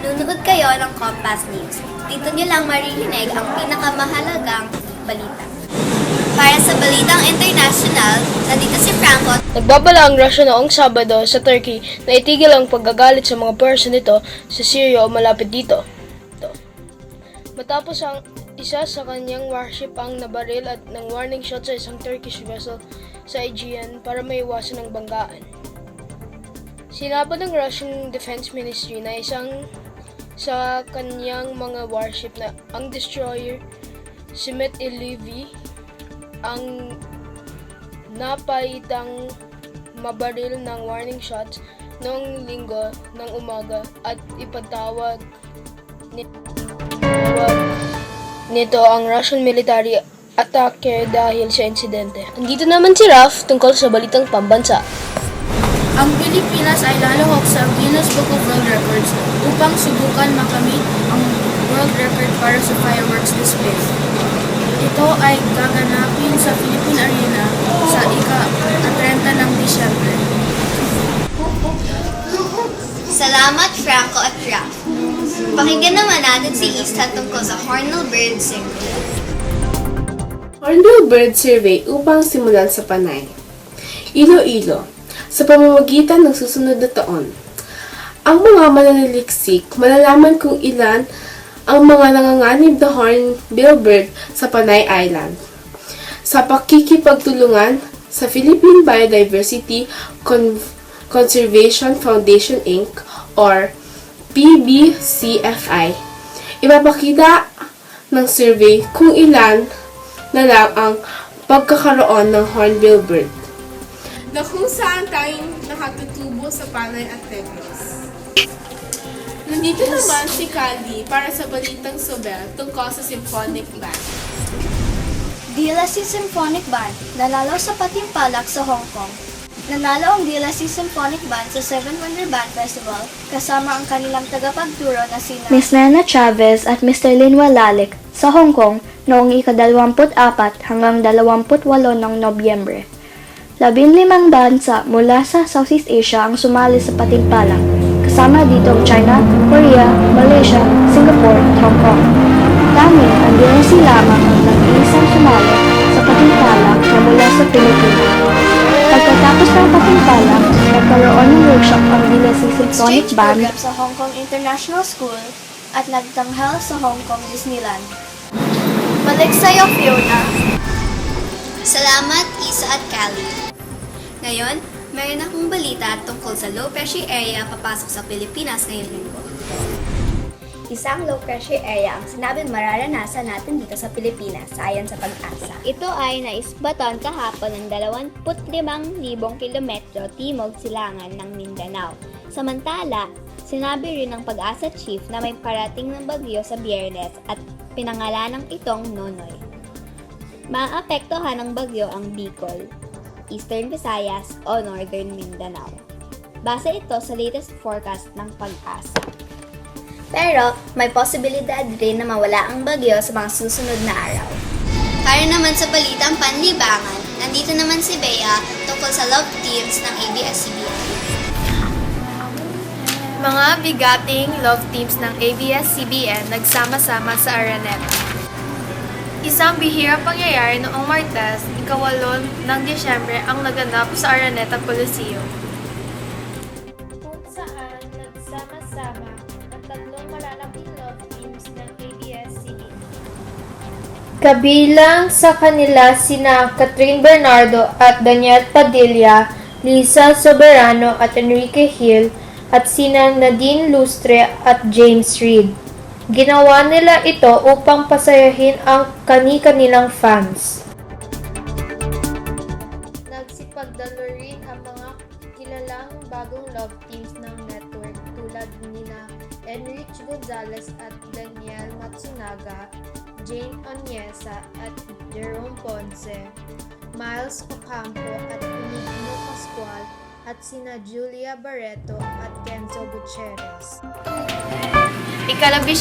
Manunood kayo ng Compass News. Dito niyo lang maririnig ang pinakamahalagang balita. Para sa balitang international, nandito si Franco. Nagbabala ang Russia noong Sabado sa Turkey na itigil ang paggagalit sa mga person nito sa Syria o malapit dito. Matapos ang isa sa kanyang warship ang nabaril at ng warning shot sa isang Turkish vessel sa Aegean para maiwasan ang banggaan. Sinabi ng Russian Defense Ministry na isang sa kanyang mga warship na ang destroyer Simet Ilivi ang napaitang mabaril ng warning shots noong linggo ng umaga at ipatawag nito ang Russian military atake dahil sa insidente. Nandito naman si Raf tungkol sa balitang pambansa. Ang Pilipinas ay lalahok sa Guinness Book of World Records upang subukan makamit ang world record para sa fireworks display. Ito ay gaganapin sa Philippine Arena sa ika-30 ng Disyembre. Salamat Franco at Raf. Pakinggan naman natin si Ista tungkol sa Hornbill Bird Survey. Hornbill Bird Survey upang simulan sa Panay. Iloilo. Sa pamamagitan ng susunod na taon, ang mga mananaliksik malalaman kung ilan ang mga nanganganib na hornbill bird sa Panay Island. Sa pakikipagtulungan sa Philippine Biodiversity Conservation Foundation Inc. or PBCFI, ipapakita ng survey kung ilan na lang ang pagkakaroon ng hornbill bird na kung saan tayong nakatutubo sa Panay at Negros. Nandito naman si Kali para sa balitang Sobel tungkol sa Symphonic Band. DLSC Symphonic Band, nanalo sa Patimpalak sa Hong Kong. Nanalo ang DLSC Symphonic Band sa Seven Wonder Band Festival kasama ang kanilang tagapagturo na sina Miss Nana Chavez at Mr. Lin Walalik sa Hong Kong noong ika-24 hanggang 28 ng Nobyembre. 15 bansa mula sa Southeast Asia ang sumali sa Patimpalak, kasama dito ang China, Korea, Malaysia, Singapore at Hong Kong. Tanging ang DLSC lamang ang nag-iisang sumali sa Patimpalak na mula sa Pilipinas. Pagkatapos ng Patimpalak, nagkaroon ng workshop ang DLSC Symphonic exchange Band program sa Hong Kong International School at nagtanghal sa Hong Kong Disneyland. Balik sa'yo, Fiona. Salamat Isa at Kali. Ngayon, meron akong balita tungkol sa low pressure area papasok sa Pilipinas ngayong linggo. Isang low pressure area ang sinabing mararanasan natin dito sa Pilipinas ayon sa Pag-asa. Ito ay naisbatan kahapon ng 25,000 kilometro timog silangan ng Mindanao. Samantala, sinabi rin ng Pag-asa Chief na may parating ng bagyo sa Biyernes at pinangalanang itong Nonoy. Maapektuhan ng bagyo ang Bicol, Eastern Visayas o Northern Mindanao. Base ito sa latest forecast ng Pag-asa. Pero may posibilidad rin na mawala ang bagyo sa mga susunod na araw. Para naman sa balitang panlibangan, nandito naman si Bea tungkol sa love teams ng ABS-CBN. Mga bigating love teams ng ABS-CBN nagsama-sama sa Araneta. Isang bihirang pangyayari noong Martes, ika-8 ng Disyembre ang naganap sa Araneta Coliseum. Kung saan nagsama-sama ang tatlong malalaking love teams ng ABS-CBN. Kabilang sa kanila sina Catherine Bernardo at Daniel Padilla, Lisa Soberano at Enrique Hill, at sina Nadine Lustre at James Reid. Ginawa nila ito upang pasayahin ang kani-kanilang fans. Nagsipagdalo rin ang mga kilalang bagong love teams ng network tulad nina Enrich Gonzalez at Daniel Matsunaga, Jane Onyesa at Jerome Ponce, Miles Ocampo at Benigno Pascual, at sina Julia Barreto at Kenzo Gutierrez. Ika-19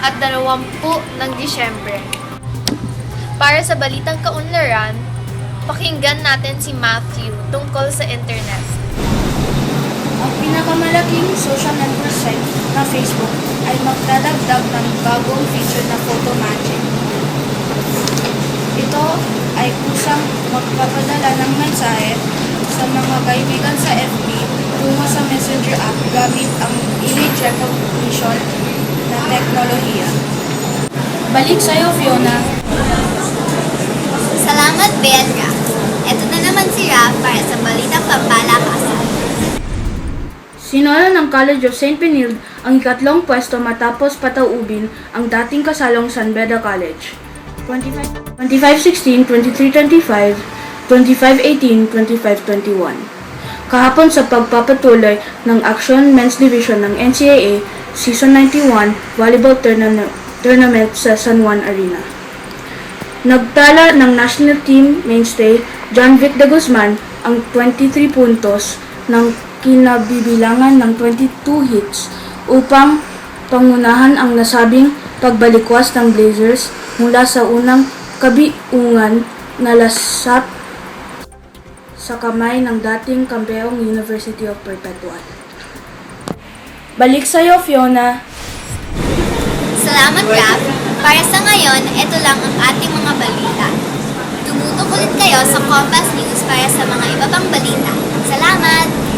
at 20 ng Disyembre. Para sa balitang kaunlaran, pakinggan natin si Matthew tungkol sa internet. Ang pinakamalaking social network site na Facebook ay magdadagdag ng bagong feature na photo matching. Ito ay kusang magpapadala ng mensahe sa mga kaibigan sa FB tungo sa Messenger app gamit ang image recognition na teknolohiya. Balik sa'yo, Fiona. Salamat, Pedra. Ito na naman si Raf para sa balitang pampalakasan. Sinolo ng College of St. Benilde ang ikatlong pwesto matapos pataubin ang dating kasalong San Beda College. 25-16, 23-25, 25-18, 25-21. Kahapon sa pagpapatuloy ng Action Men's Division ng NCAA Season 91 Volleyball Tournament sa San Juan Arena. Nagtala ng national team mainstay John Vic de Guzman ang 23 puntos ng kinabibilangan ng 22 hits upang pangunahan ang nasabing pagbalikwas ng Blazers mula sa unang kabiungan na lasap sa kamay ng dating kampeyong University of Perpetual. Balik sa'yo, Fiona. Salamat, Raf. Para sa ngayon, ito lang ang ating mga balita. Tumutok ulit kayo sa Compass News para sa mga iba pang balita. Salamat!